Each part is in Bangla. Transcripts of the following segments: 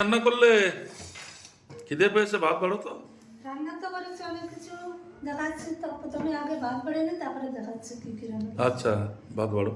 রান্না করলে খিদে পেয়েছে, ভাত বাড়ো তো। রান্না তো করেছি অনেক কিছু, দেখাচ্ছি তো। প্রথমে আগে ভাত বেড়ে নি, তারপরে দেখাচ্ছি কি কি রান্না করেছি। আচ্ছা, ভাত বাড়ো।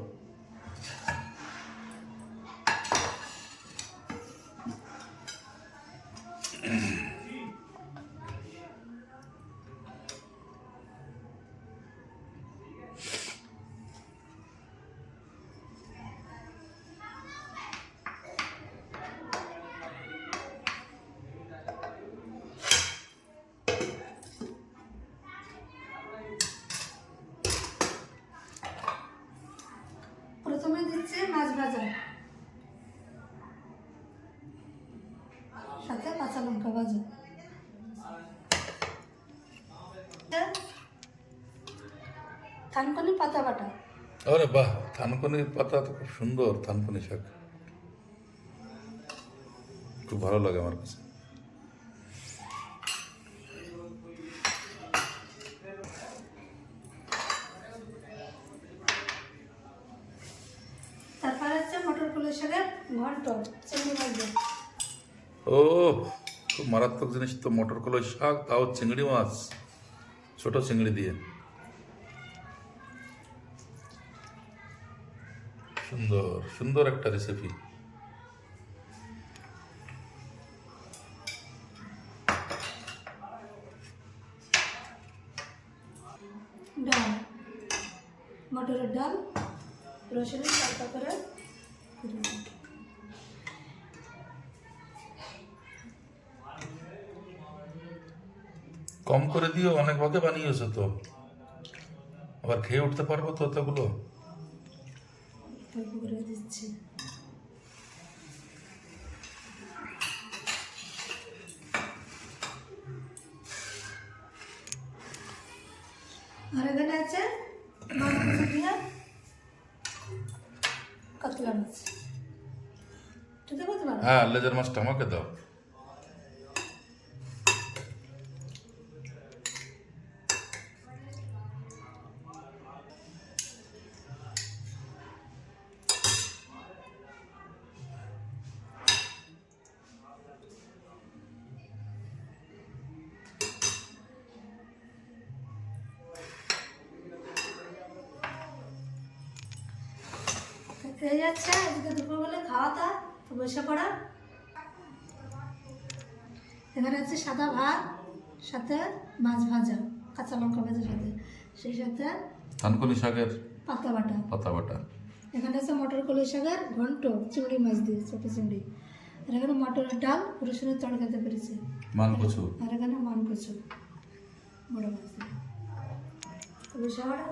প্রথমে দিচ্ছি মাছ ভাজা, সাথে কাঁচা লঙ্কা ভাজা, থানকুনি পাতা বাটা। আরে বাহ, থানকুনির পাতা তো খুব সুন্দর। থানকুনি শাক খুব ভালো লাগে আমার কাছে। তারপরে হচ্ছে মটর কলাই শাকের ঘন্ট, চিংড়ি মাছ দিয়ে। ও, খুব মারাত্মক জিনিস তো মটর কলাই শাক, তাও চিংড়ি মাছ, ছোট চিংড়ি দিয়ে। সুন্দর সুন্দর একটা রেসিপি। ডাল, মটরের ডাল, রসুনের তরকা করে কম করে দিও, অনেক ভাগে বানিয়েছো তো। আবার খেয়ে উঠতে পারবো তো অতগুলো? অল্প করে দিচ্ছি। আর এখানে আছে মাছ ভাজা দিয়ে কাতলা মাছ। ঠিক আছে, হ্যাঁ, লেজার মাছটা আমাকে দাও। এই যাচ্ছে আজকে দুপুরবেলা খাওয়া দাওয়া, তো বসে পড়া। এখানে আছে সাদা ভাত, সাথে মাছ ভাজা, কাঁচা লঙ্কা ভাজার সাথে, সেই সাথে থানকুনি শাকের পাতা বাটা। পাতা বাটা। এখানে আছে মটর কলাই শাকের ঘন্ট, চিংড়ি মাছ দিয়ে, ছোটো চিংড়ি। আর এখানে মটরের ডাল, রসুনের তরকাতে পেরেছে। মান কচু। আর এখানে মান কচু, বড় মাছ দিয়ে। তো বসে পড়া।